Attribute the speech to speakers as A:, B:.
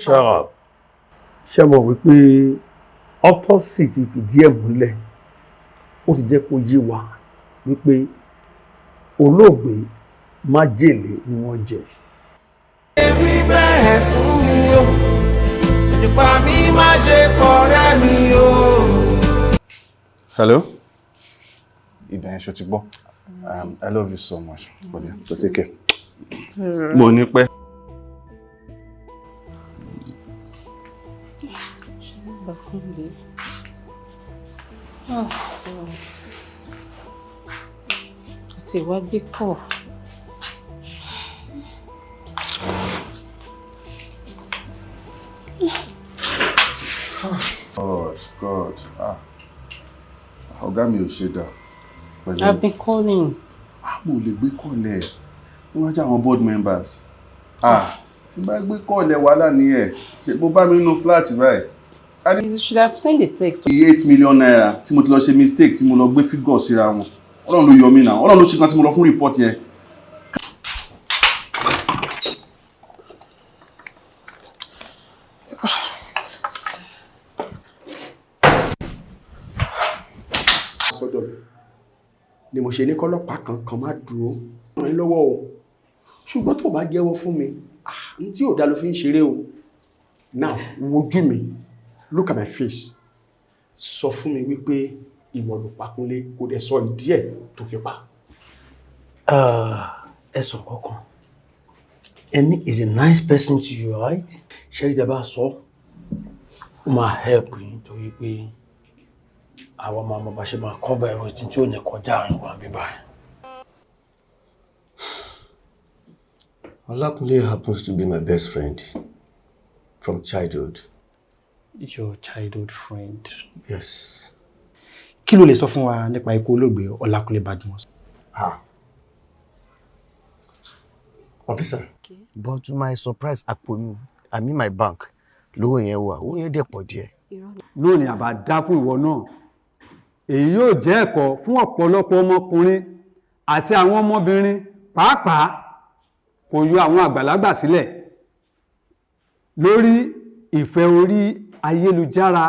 A: Shut up. Ṣé mọ̀ wípé autopsy ti fìdí ẹ̀ múlẹ̀ ó ti jẹ́ kó yé wa wípé olóògbé májèlé ni wọ́n jẹ.
B: Ewì bẹ́ẹ̀ fún mi o, ìjùpá mi má ṣe kọ̀rẹ́ mi o.
C: Hello? Ibẹ̀ yẹn ṣo ti gbọ́. I love you so much. Bọ̀dé, so take care. Mo ní pẹ́.
D: Àti wá gbé kọ̀.
C: God. Ọ̀gá mi ò ṣe dà.
D: I've been calling.
C: Mo lè gbé kọ́lẹ̀. Wọ́n wá jẹ́ àwọn board members. Tí bá gbé kọ́lẹ̀ wàhálà ní ẹ̀. Ṣé bó bá mi nínú flat báyìí?
D: You should have sent a text.
C: 8 million naira tí mo ti lọ ṣe mistake tí mo lọ gbé figure síra wọn. Ọlọ́run ló yọ mí náà. Ọlọ́run ló ṣe kan tí mo lọ fún report yẹn.
A: Ni mo ṣe ní kọ́lọ́pàá kan má dúró ràn yín lọ́wọ́ o ṣùgbọ́n tó bá jẹ́wọ́ fún mi n tí ò dá ló fi ń ṣeré o now wojú mi look at my face sọ fún mi wípé ìwọ ló pa Kúnlé kò dẹ̀ sọ ìdí ẹ̀ tó fi pa. Ẹ̀sùn kankan ẹni is a nice person to you, right? ṣé ìjọba bá sọ ó máa help yín torí pé àwọn ọmọ bá ṣe máa cover everything tí ó ní kọjá àrùn wa bí báyìí.
E: Olakunle happens to be my best friend from childhood.
F: Your childhood friend?
E: Yes.
F: Kí ló lè sọ fún wa nípa ikú olóògbé Olakunle Badmus?
E: Officer.
G: Okay. But to my surprise, my bank, lówó yẹn wà, owó yẹn dẹ̀ pọ̀ díẹ̀.
H: Lónìí àbá dá fún ìwọ náà. Èyí yóò jẹ́ ẹ̀kọ́ fún ọ̀pọ̀lọpọ̀ ọmọkùnrin àti àwọn ọmọbìnrin pàápàá kò yọ àwọn àgbàlagbà sílẹ̀ lórí ìfẹ́ orí ayélujára